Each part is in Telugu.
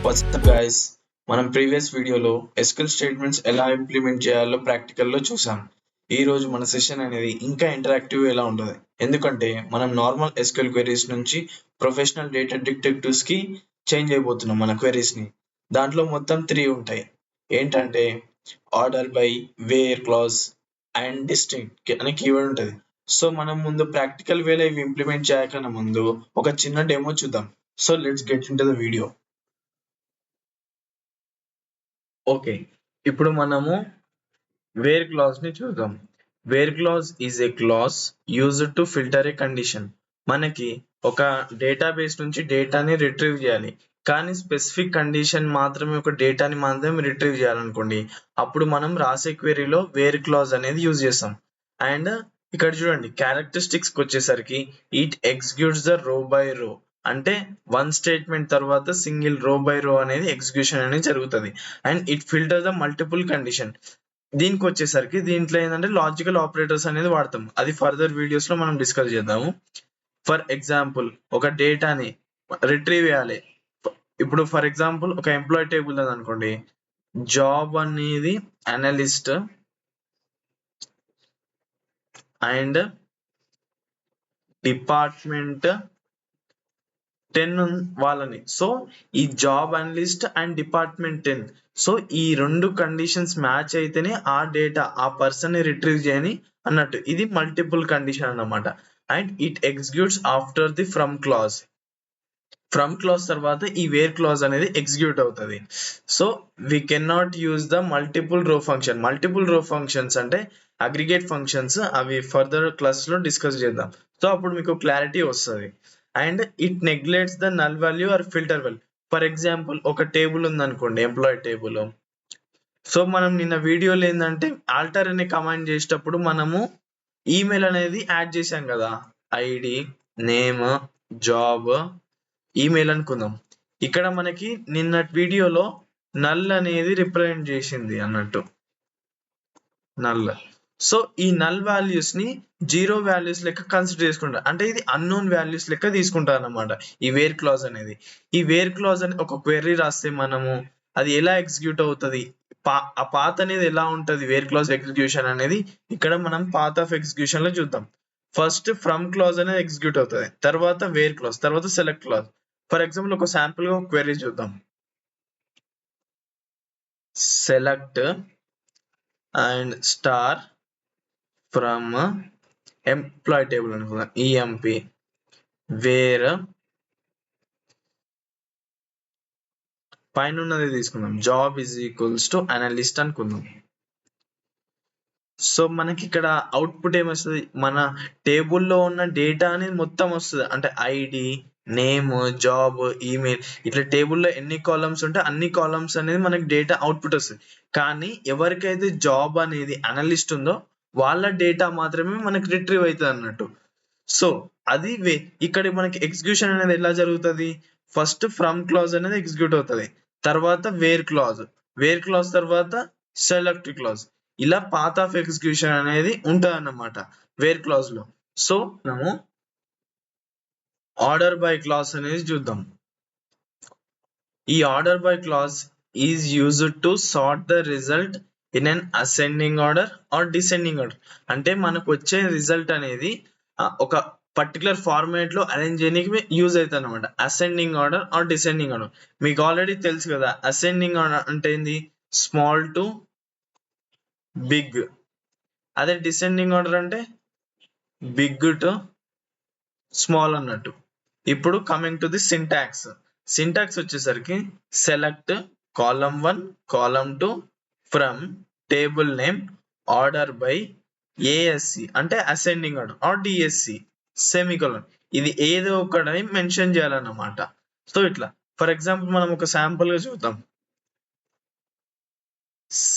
వాట్సాప్ గైస్, మనం ప్రీవియస్ వీడియోలో ఎస్క్యూఎల్ స్టేట్మెంట్స్ ఎలా ఇంప్లిమెంట్ చేయాలో ప్రాక్టికల్లో చూసాం. ఈ రోజు మన సెషన్ అనేది ఇంకా ఇంటరాక్టివ్ ఎలా ఉంటుంది, ఎందుకంటే మనం నార్మల్ ఎస్క్యూఎల్ క్వెరీస్ నుంచి ప్రొఫెషనల్ డేటా డిటెక్టివ్స్ కి చేంజ్ అయిపోతున్నాం మన క్వెరీస్ ని. దాంట్లో మొత్తం 3 ఉంటాయి. ఏంటంటే order by, where clause and distinct అనే కీవర్డ్ ఉంటుంది. సో మనం ముందు ప్రాక్టికల్ వేలో ఇవి ఇంప్లిమెంట్ చేయకన్నా ముందు ఒక చిన్న డెమో చూద్దాం. So let's get in to the video. Okay, ఇప్పుడు మనము వేర్ క్లాజ్ ని చూద్దాం. Where clause is a clause used to filter A condition. మనకి ఒక డేటాబేస్ నుంచి డేటాని రిట్రీవ్ చేయాలి, కానీ స్పెసిఫిక్ కండిషన్ మాత్రమే, ఒక డేటాని మాత్రమే రిట్రీవ్ చేయాలనుకోండి, అప్పుడు మనం రాసే క్వెరీలో వేర్ క్లాజ్ అనేది యూజ్ చేస్తాం. అండ్ ఇక్కడ చూడండి, క్యారెక్టరిస్టిక్స్ వచ్చేసరికి ఇట్ ఎగ్జిక్యూట్స్ ద రో బై రో, అంటే వన్ స్టేట్మెంట్ తర్వాత సింగిల్ రో బై రో అనేది ఎగ్జిక్యూషన్ అనేది జరుగుతుంది. And it filter the multiple condition. దీనికి వచ్చేసరికి దీంట్లో ఏంటంటే లాజికల్ ఆపరేటర్స్ అనేది వాడతాం. అది ఫర్దర్ వీడియోస్ లో మనం డిస్కస్ చేద్దాము. ఫర్ ఎగ్జాంపుల్, ఒక డేటాని రిట్రీవ్ చేయాలి. ఇప్పుడు ఫర్ ఎగ్జాంపుల్ ఒక ఎంప్లాయ్ టేబుల్ ఉంది అనుకోండి, జాబ్ అనేది అనలిస్ట్ అండ్ డిపార్ట్మెంట్ 10 వాళ్ళని. సో ఈ job analyst and department 10, so ఈ రెండు కండిషన్స్ మ్యాచ్ అయితేనే ఆ డేటా ఆ పర్సన్ ని రిట్రీవ్ చేయని అన్నట్టు. ఇది మల్టిపుల్ కండిషన్ అన్నమాట. And it executes after the from clause. From clause తర్వాత ఈ వేర్ క్లాజ్ అనేది ఎగ్జిక్యూట్ అవుతుంది. So we can not use the multiple row function. Multiple row functions అంటే అగ్రిగేట్ ఫంక్షన్స్, అవి ఫర్దర్ క్లాస్ లో డిస్కస్ చేద్దాం. సో అప్పుడు మీకు క్లారిటీ వస్తుంది. And it neglects the null value or filter value. For example ఒక టేబుల్ ఉంది అనుకోండి, ఎంప్లాయ్ టేబుల్. సో మనం నిన్న వీడియోలో ఏంటంటే ఆల్టర్ అనే కమాండ్ చేసేటప్పుడు మనము ఈమెయిల్ అనేది యాడ్ చేశాం కదా, ఐడి, నేమ్, జాబ్, ఈమెయిల్ అనుకుందాం. ఇక్కడ మనకి నిన్న వీడియోలో నల్ అనేది రిప్రజెంట్ చేసింది అన్నట్టు, నల్. సో ఈ నల్ వాల్యూస్ ని జీరో వాల్యూస్ లెక్క కన్సిడర్ చేసుకుంటారు, అంటే ఇది అన్నోన్ వాల్యూస్ లెక్క తీసుకుంటారు అన్నమాట ఈ వేర్ క్లాజ్ అనేది. ఈ వేర్ క్లాజ్ అని ఒక క్వెరీ రాస్తే మనము అది ఎలా ఎగ్జిక్యూట్ అవుతుంది, ఆ పాత్ అనేది ఎలా ఉంటది, వేర్ క్లాజ్ ఎగ్జిక్యూషన్ అనేది ఇక్కడ మనం పాత్ ఆఫ్ ఎగ్జిక్యూషన్ లో చూద్దాం. ఫస్ట్ ఫ్రమ్ క్లాజ్ అనేది ఎగ్జిక్యూట్ అవుతుంది, తర్వాత వేర్ క్లాజ్, తర్వాత సెలెక్ట్ క్లాజ్. ఫర్ ఎగ్జాంపుల్ ఒక శాంపుల్ గా ఒక క్వెరీ చూద్దాం. Select and star from employee table అనుకుందాం, ఈఎంపి, వేర్ పైన ఉన్నది తీసుకుందాం, job is equals to analyst అనుకుందాం. సో మనకి ఇక్కడ అవుట్పుట్ ఏమొస్తుంది, మన టేబుల్లో ఉన్న డేటా అనేది మొత్తం వస్తుంది. అంటే ఐడి, నేమ్, జాబ్, ఈమెయిల్, ఇట్లా టేబుల్లో ఎన్ని కాలమ్స్ ఉంటే అన్ని కాలమ్స్ అనేది మనకి డేటా అవుట్పుట్ వస్తుంది. కానీ ఎవరికైతే జాబ్ అనేది అనలిస్ట్ ఉందో వాళ్ళ డేటా మాత్రమే మనకి రిట్రీవ్ అవుతుంది అన్నట్టు. సో అది ఇక్కడ మనకి ఎగ్జిక్యూషన్ అనేది ఎలా జరుగుతుంది, ఫస్ట్ ఫ్రమ్ క్లాజ్ అనేది ఎగ్జిక్యూట్ అవుతుంది, తర్వాత వేర్ క్లాజ్, వేర్ క్లాజ్ తర్వాత సెలెక్ట్ క్లాజ్. ఇలా పాత్ ఆఫ్ ఎగ్జిక్యూషన్ అనేది ఉంటుంది అన్నమాట వేర్ క్లాజ్ లో. సో మనము ఆర్డర్ బై క్లాజ్ అనేది చూద్దాం. ఈ order by clause is used to sort the result in an ascending order are descending order. అంటే మనకు వచ్చే రిజల్ట్ అనేది ఒక పర్టికులర్ ఫార్మేట్ లో అరేంజ్ చేయడానికి యూజ్ అవుతుంది అనమాట, ascending order are descending order. మీకు ఆల్రెడీ తెలుసు కదా, అసెండింగ్ ఆర్డర్ అంటే ఏంది, స్మాల్ టు బిగ్. అదే డిసెండింగ్ ఆర్డర్ అంటే బిగ్ టు స్మాల్ అన్నట్టు. ఇప్పుడు coming to the syntax. Syntax వచ్చేసరికి select column 1, column 2 from table name order by ASC అంటే ascending order or DSC semicolon. ఇది ఏదో ఒకటి మెన్షన్ చేయాలన్నమాట. సో ఇట్లా ఫర్ ఎగ్జాంపుల్ మనం ఒక శాంపుల్ గా చూద్దాం.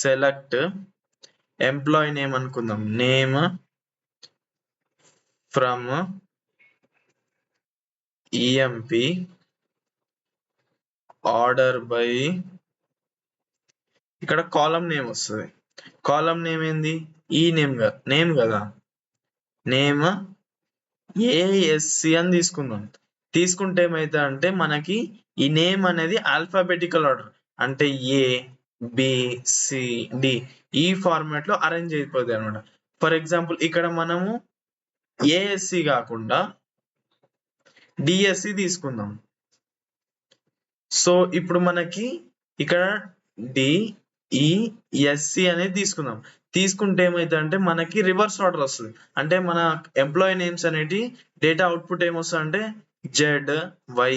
సెలెక్ట్ ఎంప్లాయీ నేమ్ అనుకుందాం, name from EMP order by, ఇక్కడ కాలమ్ నేమ్ వస్తుంది. కాలమ్ నేమ్ ఏంది, ఈ నేమ్ కదా, నేమ్ ఏఎస్సి అని తీసుకుందాం. తీసుకుంటే ఏమైతే అంటే మనకి ఈ నేమ్ అనేది ఆల్ఫాబెటికల్ ఆర్డర్ అంటే ఏ బి సి డి ఈ ఫార్మాట్ లో అరేంజ్ అయిపోతుంది అనమాట. ఫర్ ఎగ్జాంపుల్ ఇక్కడ మనము ఏఎస్సి కాకుండా డిఎస్సి తీసుకుందాం. సో ఇప్పుడు మనకి ఇక్కడ డిఈఎస్సి అనేది తీసుకుందాం. తీసుకుంటే ఏమైతే అంటే మనకి రివర్స్ ఆర్డర్ వస్తుంది. అంటే మన ఎంప్లాయీ నేమ్స్ అనేటి డేటా అవుట్పుట్ ఏమొస్తుంది అంటే జెడ్ వై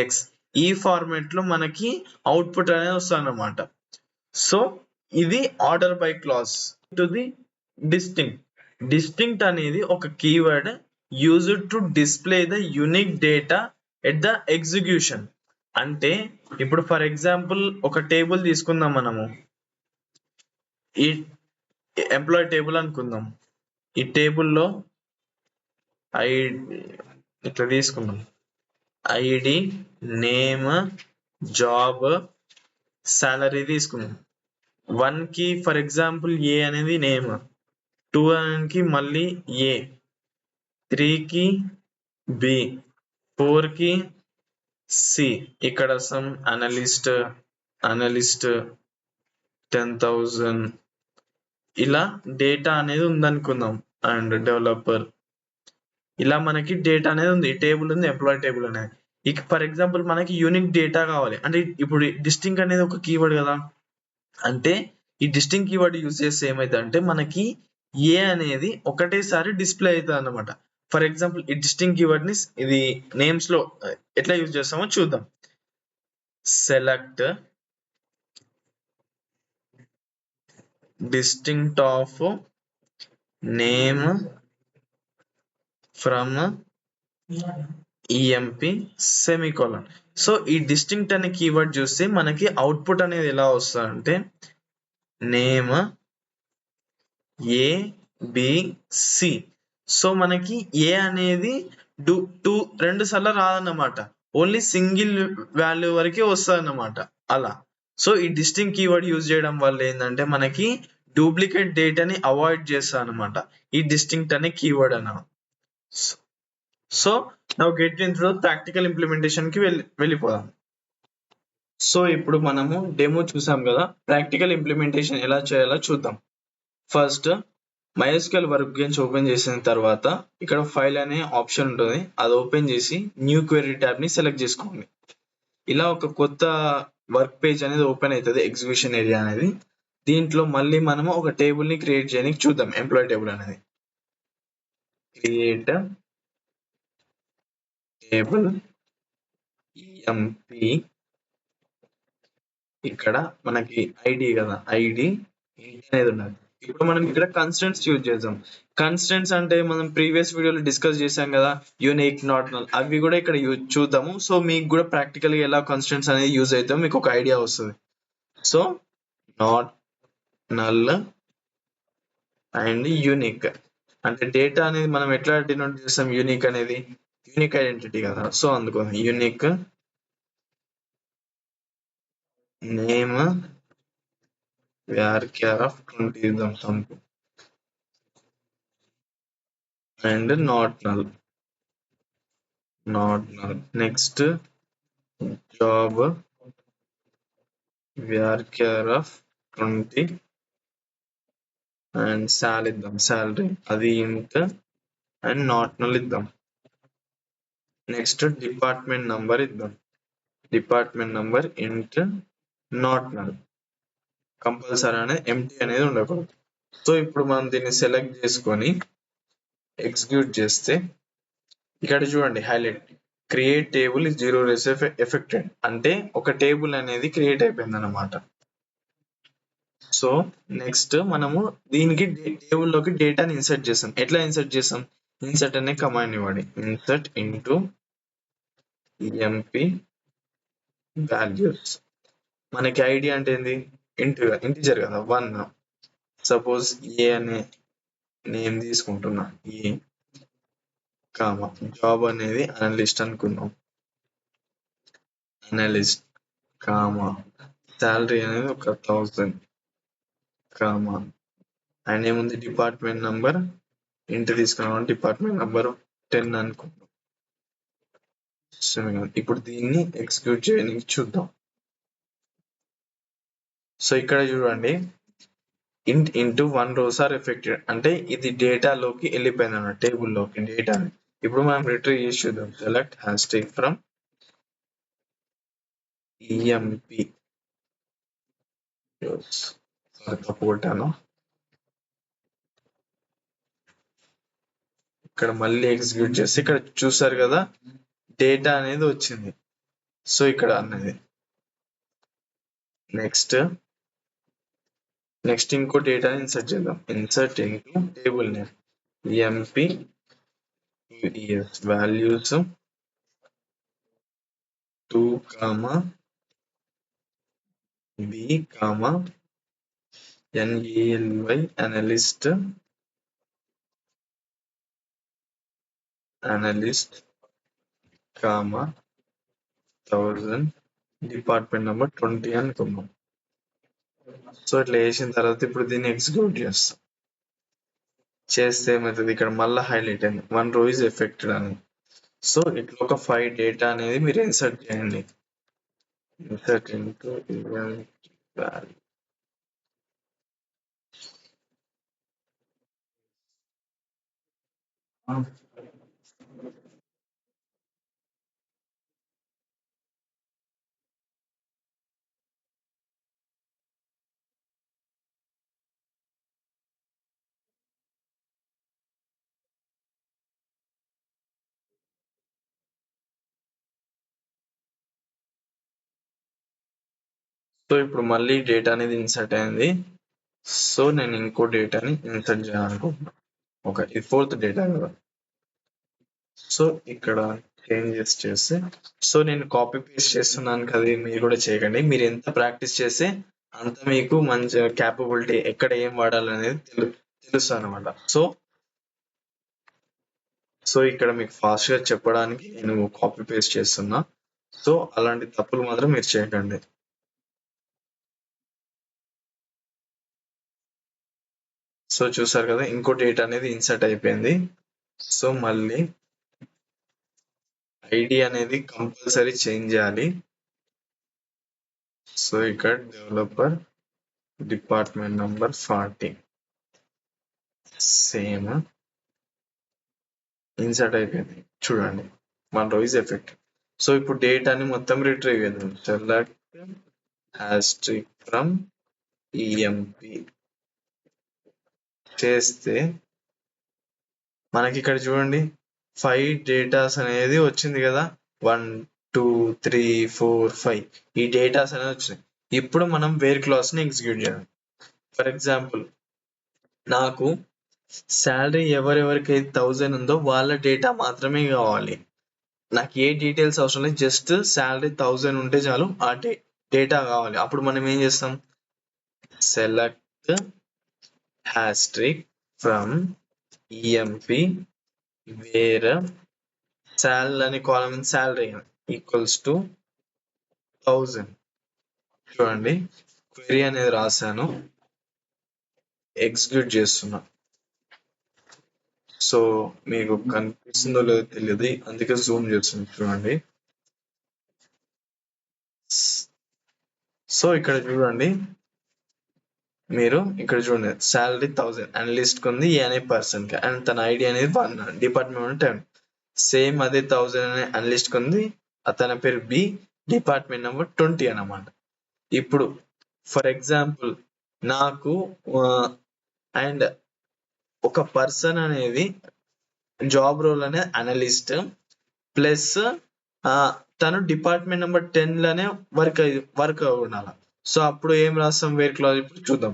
ఎక్స్ ఈ ఫార్మాట్ లో మనకి అవుట్పుట్ అనేది వస్తుంది అన్నమాట. సో ఇది order by class. To the distinct. Distinct అనేది ఒక keyword used to display the unique data at the execution. అంటే ఇప్పుడు ఫర్ ఎగ్జాంపుల్ ఒక టేబుల్ తీసుకుందాం మనము. ఈ ఎంప్లాయీ టేబుల్ అనుకుందాం. ఈ టేబుల్లో ఐ ఇట్లా తీసుకుందాం. ఐడి నేమ్ జాబ్ సాలరీ తీసుకుందాం. 1 కి ఫర్ ఎగ్జాంపుల్ ఏ అనేది నేమ్, 2 కి మళ్ళీ ఏ, 3 కి బి, 4 కి సి. ఇక్కడ సమ్ అనలిస్ట్ 10,000 ఇలా డేటా అనేది ఉందనుకుందాం. అండ్ డెవలపర్ ఇలా మనకి డేటా అనేది ఉంది. టేబుల్ ఉంది, ఎంప్లాయీ టేబుల్ అనేది. ఇక ఫర్ ఎగ్జాంపుల్ మనకి యూనిక్ డేటా కావాలి అంటే ఇప్పుడు డిస్టింక్ అనేది ఒక కీవర్డ్ కదా. అంటే ఈ డిస్టింక్ కీవర్డ్ యూజ్ చేస్తే ఏమైతే అంటే మనకి ఏ అనేది ఒకటేసారి డిస్ప్లే అవుతుంది అన్నమాట. ఫర్ ఎగ్జాంపుల్ ఈ డిస్టింక్ కీవర్డ్ ని ఇది నేమ్స్ లో ఎట్లా యూజ్ చేస్తామో చూద్దాం. Select distinct of name from emp semicolon. So ఈ డిస్టింక్ట్ అనే కీవర్డ్ చూస్తే మనకి అవుట్పుట్ అనేది ఎలా వస్తుంది అంటే name A B C. So మనకి ఏ అనేది రెండు సార్లు రాదన్నమాట, ఓన్లీ సింగిల్ వాల్యూ వరకే వస్తుంది అన్నమాట అలా. సో ఈ డిస్టింక్ట్ కీవర్డ్ యూజ్ చేయడం వల్ల ఏంటంటే మనకి డూప్లికేట్ డేటాని అవాయిడ్ చేస్తా అనమాట ఈ డిస్టింక్ట్ అనే కీవర్డ్ అన్న. So now get intro practical implementation కి వెళ్ళిపోదాం. సో ఇప్పుడు మనము డెమో చూసాం కదా, ప్రాక్టికల్ ఇంప్లిమెంటేషన్ ఎలా చేయాలో చూద్దాం. First MySQL work bench open చేసిన తర్వాత ఇక్కడ ఫైల్ అనే ఆప్షన్ ఉంటుంది, అది ఓపెన్ చేసి న్యూ క్వెరీ ట్యాబ్ ని సెలెక్ట్ చేసుకోండి. ఇలా ఒక కొత్త వర్క్ పేజ్ అనేది ఓపెన్ అవుతుంది, ఎగ్జిక్యూషన్ ఏరియా అనేది. దీంట్లో మళ్ళీ మనము ఒక టేబుల్ ని క్రియేట్ చేయడానికి చూద్దాం. ఎంప్లాయీ టేబుల్ అనేది క్రియేట్ టేబుల్ ఎంపీ. ఇక్కడ మనకి ఐడి కదా, ఐడి అనేది ఉన్నది. ఇప్పుడు మనం ఇక్కడ కన్స్టెంట్స్ యూజ్ చేద్దాం. కన్స్టెంట్స్ అంటే మనం ప్రీవియస్ వీడియోలో డిస్కస్ చేసాం కదా, యూనిక్ నాట్ నల్, అవి కూడా ఇక్కడ చూద్దాము. సో మీకు కూడా ప్రాక్టికల్ గా ఎలా కన్స్టెంట్స్ అనేది యూజ్ అవుతాం మీకు ఒక ఐడియా వస్తుంది. So not null and unique అంటే డేటా అనేది మనం ఎట్లా డినోట్ చేస్తాం, యూనిక్ అనేది యూనిక్ ఐడెంటిటీ కదా. సో అందుకోసం యూనిక్ నేమ్ varchar of 20 ఇద్దాం something and not null. Next job varchar of 20 and sal ఇద్దాం, salary అది int and not null ఇద్దాం. నెక్స్ట్ డిపార్ట్మెంట్ నంబర్ ఇద్దాం, department number int not null. Compulsory అనేది ఎంటీ అనేది ఉండకూడదు. సో ఇప్పుడు మనం దీన్ని సెలెక్ట్ చేసుకొని ఎగ్జిక్యూట్ చేస్తే ఇక్కడ చూడండి highlight create table is 0 rows affected అంటే ఒక టేబుల్ అనేది క్రియేట్ అయిపోయింది అన్నమాట. సో నెక్స్ట్ మనము దీనికి టేబుల్ లోకి డేటాని ఇన్సర్ట్ చేస్తాం. ఎట్లా ఇన్సర్ట్ చేస్తాం, ఇన్సర్ట్ అనే కమాండ్ ఇవ్వండి. Insert into MP values. మనకి ఐడి అంటే ఏంది, ఇంటిజర్ కదా 1. సపోజ్ ఏ అనే నేమ్ తీసుకుంటున్నా, ఏ కామా జాబ్ అనేది అనలిస్ట్ అనుకున్నాం, అనలిస్ట్ కామా సాలరీ అనేది ఒక 1000 కామా అండ్ ఏముంది డిపార్ట్మెంట్ నంబర్ ఇంటి తీసుకున్నాం, డిపార్ట్మెంట్ నంబర్ 10 అనుకున్నాం. ఇప్పుడు దీన్ని ఎగ్జిక్యూట్ చేయడానికి చూద్దాం. సో ఇక్కడ చూడండి, int into 1 rows are affected అంటే ఇది డేటాలోకి వెళ్ళిపోయింది అన్నమాట, టేబుల్లోకి డేటా. ఇప్పుడు మనం రిట్రీవ్ చేసి చూద్దాం. సెలెక్ట్ హ్యాష్ ఫ్రమ్ emp తప్పు కొట్టాను. ఇక్కడ మళ్ళీ ఎగ్జిక్యూట్ చేస్తే ఇక్కడ చూసారు కదా డేటా అనేది వచ్చింది. సో ఇక్కడ అన్నది నెక్స్ట్ ఇంకో డేటాని ఇన్సర్ట్ చేద్దాం. Insert into table name emp values 2, b, NALY analyst comma 1000 department number 20 అనుకున్నాం. సో ఇట్లా చేసిన తర్వాత ఇప్పుడు దీన్ని ఎగ్జిక్యూట్ చేస్తే ఏమవుతుంది, ఇక్కడ మళ్ళీ హైలైట్ అయింది 1 row is affected అని. సో ఇట్లా ఒక 5 డేటా అనేది మీరు ఇన్సర్ట్ చేయండి. Insert into value. సో ఇప్పుడు మళ్ళీ డేటా అనేది ఇన్సర్ట్ అయింది. సో నేను ఇంకో డేటాని ఇన్సర్ట్ చేయాలనుకుంటున్నాను. ఇది 4th డేటా కదా. సో ఇక్కడ చేంజెస్ చేస్తే, సో నేను కాపీ పేస్ట్ చేస్తున్నాను కదా, మీరు కూడా చేయకండి. మీరు ఎంత ప్రాక్టీస్ చేస్తే అంత మీకు మంచి క్యాపబిలిటీ, ఎక్కడ ఏం వాడాలనేది తెలుస్తుంది అనమాట. సో ఇక్కడ మీకు ఫాస్ట్ గా చెప్పడానికి నేను కాపీ పేస్ట్ చేస్తున్నా. సో అలాంటి తప్పులు మాత్రం మీరు చేయకండి. సో చూసారు కదా ఇంకో డేటా అనేది ఇన్సర్ట్ అయిపోయింది. సో మళ్ళీ ఐడి అనేది కంపల్సరీ చేంజ్ చేయాలి. సో ఇక్కడ developer department number 40 same insert అయిపోయింది. చూడండి 1 row is affected. సో ఇప్పుడు డేటాని మొత్తం రిట్రీవ్ చేద్దాం. సెలెక్ట్ హ్యాస్ట్రిక్ ఫ్రమ్ emp చేస్తే మనకి ఇక్కడ చూడండి 5 డేటాస్ అనేది వచ్చింది కదా, 1 2 3 4 5 ఈ డేటాస్ అనేది వచ్చినాయి. ఇప్పుడు మనం వేర్ క్లాస్ ని ఎగ్జిక్యూట్ చేయాలి. ఫర్ ఎగ్జాంపుల్ నాకు శాలరీ ఎవరెవరికైతే 1000 ఉందో వాళ్ళ డేటా మాత్రమే కావాలి. నాకు ఏ డీటెయిల్స్ అవసరం లేదు, జస్ట్ శాలరీ 1000 ఉంటే చాలు, ఆ డేటా కావాలి. అప్పుడు మనం ఏం చేస్తాం, select asterisk from emp where salary అనే కాలమ్ శాలరీ ఈక్వల్స్ టు 1000. చూడండి క్వెరీ అనేది రాశాను, ఎగ్జిక్యూట్ చేస్తున్నా. సో మీకు కనిపిస్తుందో లేదో తెలియదు, అందుకే జూమ్ చేస్తుంది చూడండి. సో ఇక్కడ చూడండి, మీరు ఇక్కడ చూడండి శాలరీ 1000 అనలిస్ట్ కుంది ఏ అనే పర్సన్ కి, అండ్ తన ఐడి అనేది 1, డిపార్ట్మెంట్ 10. సేమ్ అదే 1000 అనే అనలిస్ట్ కుంది, అతని పేరు బి, డిపార్ట్మెంట్ నెంబర్ 20 అన్నమాట. ఇప్పుడు ఫర్ ఎగ్జాంపుల్ నాకు అండ్ ఒక పర్సన్ అనేది జాబ్ రోల్ అనే అనలిస్ట్ ప్లస్ తను డిపార్ట్మెంట్ నెంబర్ 10 లోనే వర్క్ ఉండాలి. సో అప్పుడు ఏం రాస్తాం, వేర్ క్లాజ్ ఇప్పుడు చూద్దాం.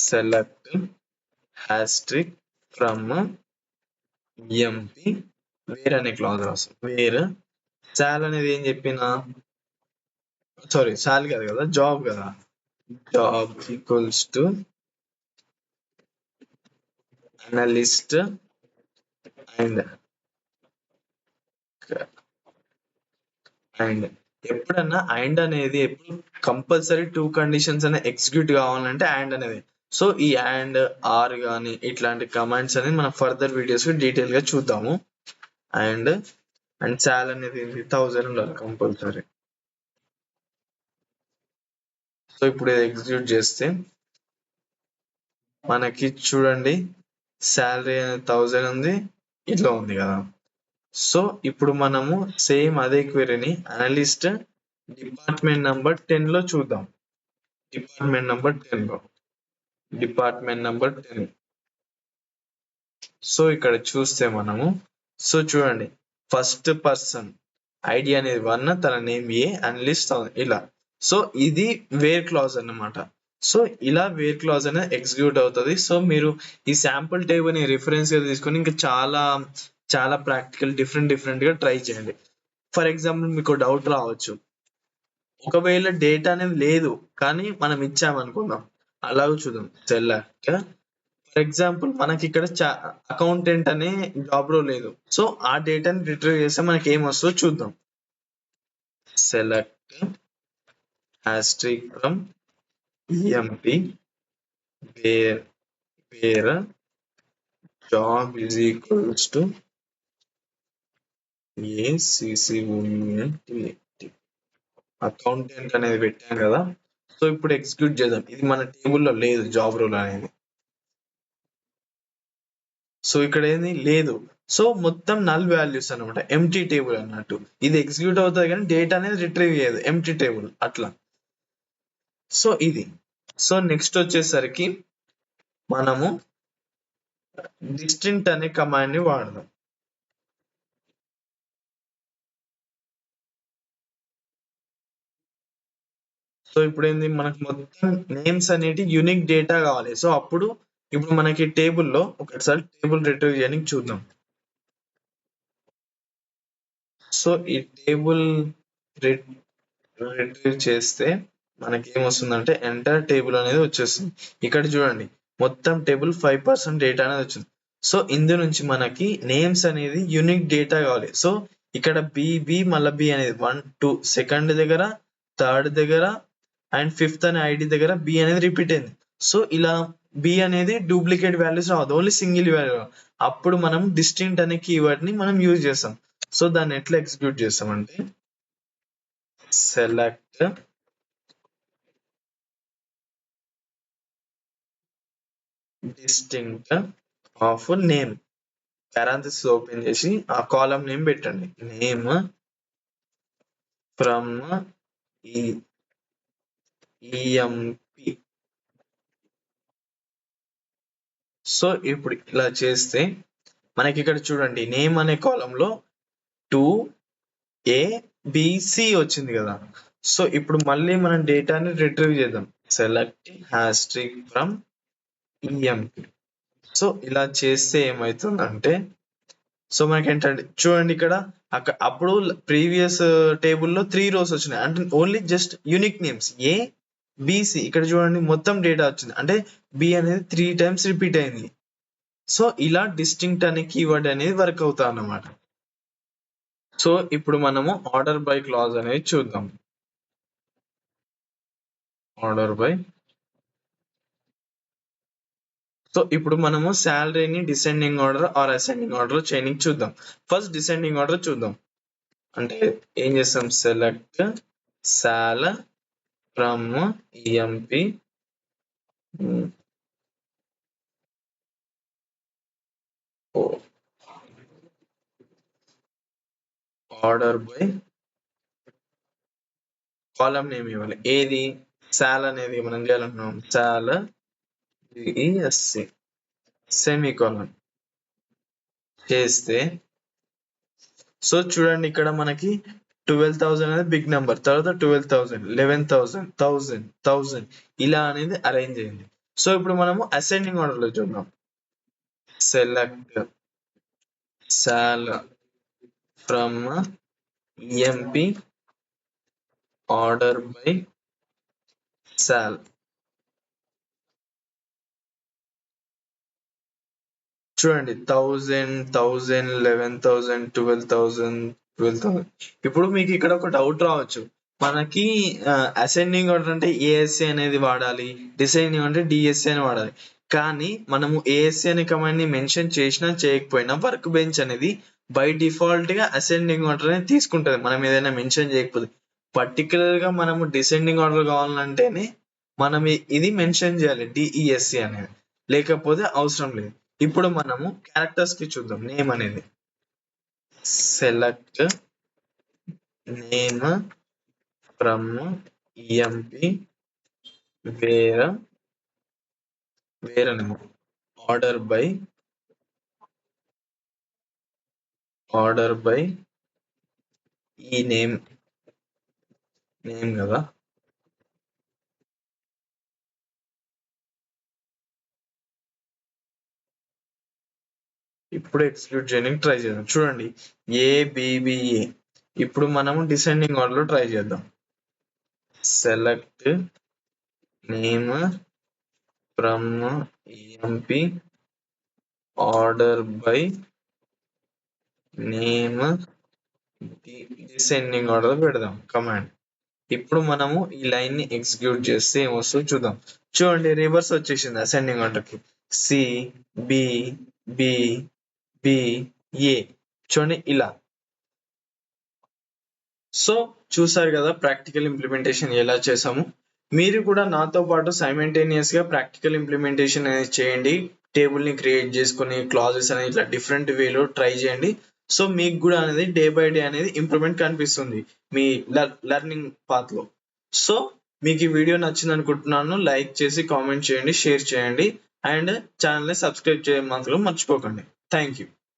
Select asterisk from emp wear అనే క్లాజ్ రాస్తాం. వేర్ సాల్ అనేది ఏం చెప్పినా, సారీ సాల్ కాదు కదా, జాబ్ కదా, job equals to analyst and ఎప్పుడన్నా అండ్ అనేది ఎప్పుడు కంపల్సరీ 2 కండిషన్స్ అనేది ఎగ్జిక్యూట్ కావాలంటే అండ్ అనేది. సో ఈ అండ్ ఆర్ కానీ ఇట్లాంటి కమాండ్స్ అనేది మనం ఫర్దర్ వీడియోస్ డీటెయిల్ గా చూద్దాము. అండ్ అండ్ సాల్ అనేది ఏంటి 1000 ఉండాలి కంపల్సరీ. సో ఇప్పుడు ఎగ్జిక్యూట్ చేస్తే మనకి చూడండి శాలరీ అనేది 1000 ఉంది, ఇట్లా ఉంది కదా. సో ఇప్పుడు మనము సేమ్ అదే క్వెరీని అనలిస్ట్ డిపార్ట్మెంట్ నెంబర్ 10 లో చూద్దాం. డిపార్ట్మెంట్ నెంబర్ 10 లో డిపార్ట్మెంట్ నెంబర్ 10. సో ఇక్కడ చూస్తే మనము సో చూడండి ఫస్ట్ పర్సన్ ఐడి అనేది 1, తన నేమ్ ఏ, అనలిస్ట్ ఇలా. సో ఇది వేర్ క్లాజ్ అన్నమాట. సో ఇలా వేర్ క్లాజ్ అనేది ఎగ్జిక్యూట్ అవుతుంది. సో మీరు ఈ శాంపుల్ టేబుల్ ని రిఫరెన్స్ గా తీసుకొని ఇంకా చాలా చాలా ప్రాక్టికల్ డిఫరెంట్ గా ట్రై చేయండి. ఫర్ ఎగ్జాంపుల్ మీకు డౌట్ రావచ్చు, ఒకవేళ డేటా అనేది లేదు కానీ మనం ఇచ్చామనుకుందాం, అలాగే చూద్దాం. సెలెక్ట్ ఫర్ ఎగ్జాంపుల్ మనకి ఇక్కడ అకౌంటెంట్ అనే జాబ్ లో లేదు. సో ఆ డేటాని రిట్రీవ్ చేస్తే మనకి ఏం వస్తుందో చూద్దాం. Select asterisk from emp where job is equals to ACCOUNT. Accountant అనేది పెట్టాం కదా. సో ఇప్పుడు ఎగ్జిక్యూట్ చేద్దాం. ఇది మన టేబుల్లో లేదు జాబ్ రోల్ అనేది. సో ఇక్కడ ఏది లేదు. సో మొత్తం నల్ వాల్యూస్ అనమాట, ఎంటీ టేబుల్ అన్నట్టు. ఇది ఎగ్జిక్యూట్ అవుతుంది కానీ డేటా అనేది రిట్రీవ్ చేయదు, ఎంటీ టేబుల్ అట్లా. సో ఇది. సో నెక్స్ట్ వచ్చేసరికి మనము డిస్టింక్ట్ అనే కమాండ్ ని వాడదాం. సో ఇప్పుడు ఏంది, మనకు మొత్తం నేమ్స్ అనేటి యూనిక్ డేటా కావాలి. సో అప్పుడు ఇప్పుడు మనకి టేబుల్లో ఒకసారి టేబుల్ రిట్రీవ్ చేయడానికి చూద్దాం. సో ఈ టేబుల్ రిట్రీవ్ చేస్తే మనకి ఏమొస్తుందంటే ఎంటర్ టేబుల్ అనేది వచ్చేస్తుంది. ఇక్కడ చూడండి మొత్తం టేబుల్ 5% డేటా అనేది వచ్చింది. సో ఇందు నుంచి మనకి నేమ్స్ అనేది యూనిక్ డేటా కావాలి. సో ఇక్కడ బి మళ్ళీ బి అనేది 1 2 సెకండ్ దగ్గర, థర్డ్ దగ్గర అండ్ ఫిఫ్త్ అనే ఐడి దగ్గర బి అనేది రిపీట్ అయింది. సో ఇలా బి అనేది డూప్లికేట్ వాల్యూస్ రావద్దు, ఓన్లీ సింగిల్ వాల్యూ. అప్పుడు మనం డిస్టింక్ట్ అనే కీవర్డ్ ని మనం యూజ్ చేస్తాం. సో దాన్ని ఎట్లా ఎగ్జిక్యూట్ చేస్తామంటే select distinct of name, parenthesis open చేసి ఆ కాలం నేమ్ పెట్టండి, నేమ్ ఫ్రమ్ ఈఎంపి. సో ఇప్పుడు ఇలా చేస్తే మనకి ఇక్కడ చూడండి నేమ్ అనే కాలంలో 2ABC వచ్చింది కదా. సో ఇప్పుడు మళ్ళీ మనం డేటాని రిట్రీవ్ చేద్దాం. Select asterisk from EMP. So ఇలా చేస్తే ఏమవుతుందంటే సో మనకి ఏంటంటే చూడండి ఇక్కడ అప్పుడు ప్రీవియస్ టేబుల్లో 3 rows వచ్చినాయి, అంటే only just unique names ABC. ఇక్కడ చూడండి మొత్తం డేటా వచ్చింది, అంటే బి అనేది 3 times రిపీట్ అయింది. సో ఇలా డిస్టింక్ట్ అనే కీవర్డ్ అనేది వర్క్ అవుతా అన్నమాట. సో ఇప్పుడు మనము ఆర్డర్ బై క్లాజ్ అనేది చూద్దాం. Order by. సో ఇప్పుడు మనము శాలరీని descending order or ascending order చేయడానికి చూద్దాం. ఫస్ట్ డిసెండింగ్ ఆర్డర్ చూద్దాం. అంటే ఏం చేస్తాం, సెలెక్ట్ సాల్ from EMP order by column name ఇవ్వాలి. ఏది, సాల్ అనేది మనం చేయాలనుకున్నాం, సాల్ డిఎస్సి సెమీకోలన్ చేస్తే సో చూడండి ఇక్కడ మనకి 12,000 అనేది బిగ్ నెంబర్, తర్వాత 12,000 11,000 1000 1000 ఇలా అనేది అరేంజ్ అయింది. సో ఇప్పుడు మనము అసెండింగ్ ఆర్డర్ లో చూద్దాం. సెలెక్ట్ సాల్ ఫ్రమ్ ఈఎంపి ఆర్డర్ బై సాల్. చూడండి 1000 1000 11,000 12,000 12,000. ఇప్పుడు మీకు ఇక్కడ ఒక డౌట్ రావచ్చు, మనకి అసెండింగ్ ఆర్డర్ అంటే ఏఎస్సి అనేది వాడాలి, డిసెండింగ్ అంటే డిఎస్సి అని వాడాలి. కానీ మనము ఏఎస్సి అనే కమాండ్ ని మెన్షన్ చేసినా చేయకపోయినా వర్క్ బెంచ్ అనేది బై డిఫాల్ట్ గా అసెండింగ్ ఆర్డర్ అనేది తీసుకుంటది మనం ఏదైనా మెన్షన్ చేయకపోతే. పర్టికులర్ గా మనము డిసెండింగ్ ఆర్డర్ కావాలంటేనే మనం ఇది మెన్షన్ చేయాలి డిఈఎస్సి అనేది, లేకపోతే అవసరం లేదు. ఇప్పుడు మనము క్యారెక్టర్స్ కి చూద్దాం. నేమ్ అనేది select name from EMP where name order by ఈ నేమ్ కదా. ఇప్పుడు ఎక్స్క్యూట్ చేయడానికి ట్రై చేద్దాం. చూడండి ఏబిబిఏ. ఇప్పుడు మనము డిసెండింగ్ ఆర్డర్ లో ట్రై చేద్దాం. Select name from EMP order by name descending order పెడదాం కమాండ్. ఇప్పుడు మనము ఈ లైన్ ని ఎగ్జిక్యూట్ చేస్తే ఏమొస్తుందో చూద్దాం. చూడండి రివర్స్ వచ్చేసింది అసెండింగ్ ఆర్డర్ కి. సి బి బి బి ఏ చూడండి ఇలా. సో చూసారు కదా ప్రాక్టికల్ ఇంప్లిమెంటేషన్ ఎలా చేసాము. మీరు కూడా నాతో పాటు సైమల్టేనియస్ గా ప్రాక్టికల్ ఇంప్లిమెంటేషన్ అనేది చేయండి. టేబుల్ ని క్రియేట్ చేసుకుని క్లాజెస్ అనేది ఇట్లా డిఫరెంట్ వేలో ట్రై చేయండి. సో మీకు కూడా అనేది డే బై డే అనేది ఇంప్రూవ్మెంట్ కనిపిస్తుంది మీ లెర్నింగ్ పాత్ లో. సో మీకు ఈ వీడియో నచ్చింది అనుకుంటున్నాను. లైక్ చేసి కామెంట్ చేయండి, షేర్ చేయండి అండ్ ఛానల్ ని సబ్స్క్రైబ్ చేయడం మాత్రం మర్చిపోకండి. Thank you.